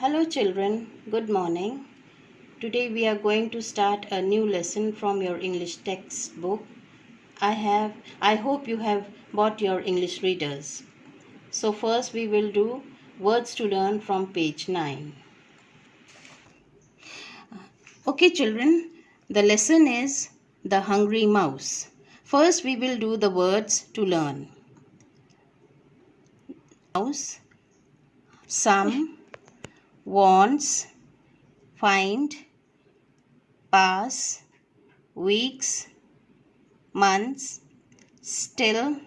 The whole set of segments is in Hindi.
Hello children, good morning. Today we are going to start a new lesson from your English textbook. I hope you have bought your English readers. So first we will do words to learn from page 9. Okay children, the lesson is The Hungry Mouse. First we will do the words to learn. Mouse, some, wants, find, pass, weeks, months, still,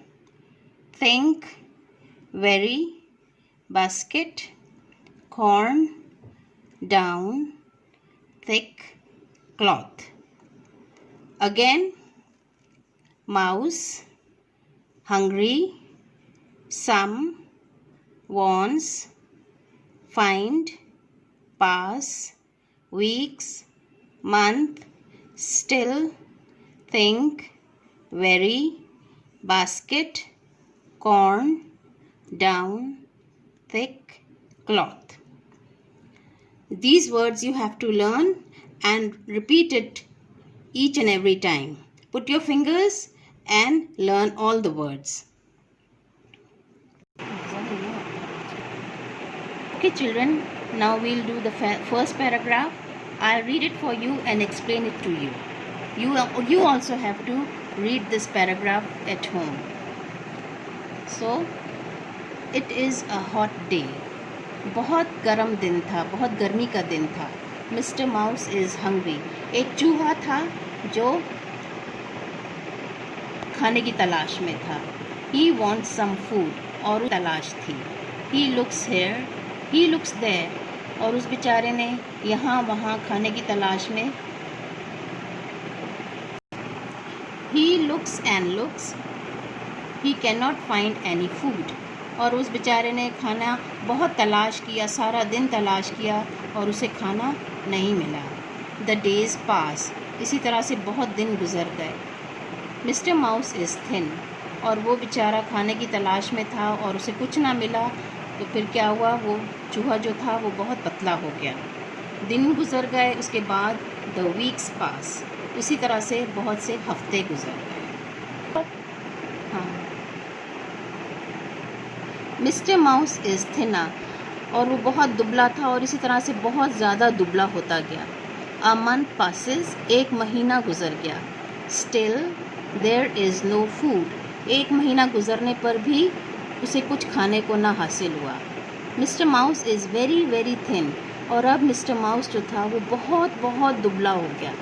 think, very, basket, corn, down, thick, cloth. Again, mouse, hungry, some, wants, find, pass, weeks, month, still, think, very, basket, corn, down, thick, cloth. These words you have to learn and repeat it each and every time. Put your fingers and learn all the words. Okay children, now we'll do the first paragraph. I'll read it for you and explain it to you. You also have to read this paragraph at home. So, it is a hot day. बहुत गर्म दिन था, बहुत गर्मी का दिन था. Mr. Mouse is hungry. एक चूहा था जो खाने की तलाश में था. He wants some food. और तलाश थी. He looks here. He looks there. और उस बेचारे ने यहाँ वहाँ खाने की तलाश में. He looks and looks. He cannot find any food. और उस बेचारे ने खाना बहुत तलाश किया, सारा दिन तलाश किया और उसे खाना नहीं मिला. The days pass. इसी तरह से बहुत दिन गुजर गए. Mr. Mouse is thin. और वो बेचारा खाने की तलाश में था और उसे कुछ ना मिला. तो फिर क्या हुआ, वो चूहा जो था वो बहुत पतला हो गया. दिन गुजर गए. उसके बाद the weeks pass. इसी तरह से बहुत से हफ्ते गुजर गए. हाँ, मिस्टर माउस इज़ थिना. और वो बहुत दुबला था और इसी तरह से बहुत ज़्यादा दुबला होता गया. A month passes. एक महीना गुजर गया. Still there is no food. एक महीना गुजरने पर भी उसे कुछ खाने को ना हासिल हुआ. Mister mouse is very very thin. और अब मिस्टर माउस जो था वो बहुत बहुत दुबला हो गया.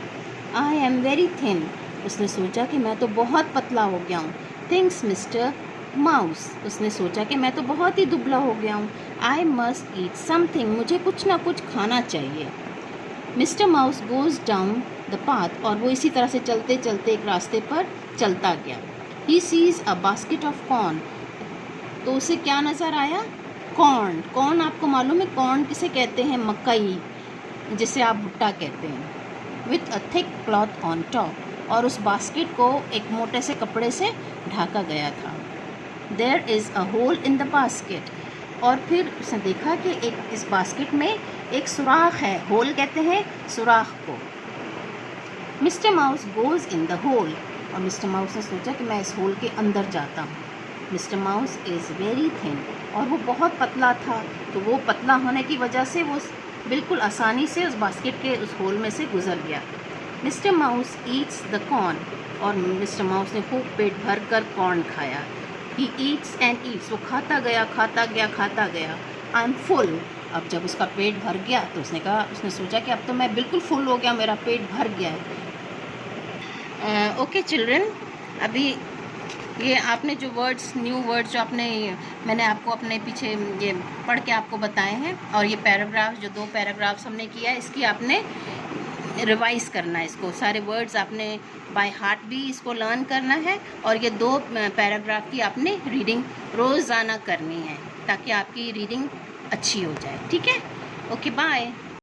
I am very thin. उसने सोचा कि मैं तो बहुत पतला हो गया हूँ. Thinks mister mouse. उसने सोचा कि मैं तो बहुत ही दुबला हो गया हूँ. I must eat something. मुझे कुछ ना कुछ खाना चाहिए. Mister mouse goes down the path. और वो इसी तरह से चलते चलते एक रास्ते पर चलता गया. ही seize a basket of corn. तो उसे क्या नज़र आया? कॉर्न. कॉर्न आपको मालूम है कॉर्न किसे कहते हैं? मकई, जिसे आप भुट्टा कहते हैं. With a thick cloth on top. और उस बास्केट को एक मोटे से कपड़े से ढका गया था. There is a hole in the basket. और फिर उसने देखा कि एक इस बास्केट में एक सुराख है. होल कहते हैं सुराख को. Mister mouse goes in the hole. और मिस्टर माउस ने सोचा कि मैं इस होल के अंदर जाता हूँ. Mister mouse is very thin. और वो बहुत पतला था. तो वो पतला होने की वजह से वो बिल्कुल आसानी से उस बास्केट के उस होल में से गुजर गया. Mister mouse eats the corn. और मिस्टर माउस ने खूब पेट भर कर कॉर्न खाया. He eats and Yeats. वो खाता गया खाता गया खाता गया. I am full. अब जब उसका पेट भर गया तो उसने सोचा कि अब तो मैं बिल्कुल फुल हो गया, मेरा पेट भर गया है. ओके चिल्ड्रन, अभी ये आपने जो वर्ड्स, न्यू वर्ड्स जो मैंने आपको अपने पीछे ये पढ़ के आपको बताए हैं, और ये पैराग्राफ जो 2 पैराग्राफ्स हमने किया है, इसकी आपने रिवाइज़ करना है. इसको सारे वर्ड्स आपने बाय हार्ट भी इसको लर्न करना है. और ये 2 पैराग्राफ की आपने रीडिंग रोज़ाना करनी है ताकि आपकी रीडिंग अच्छी हो जाए. ठीक है? Okay, bye.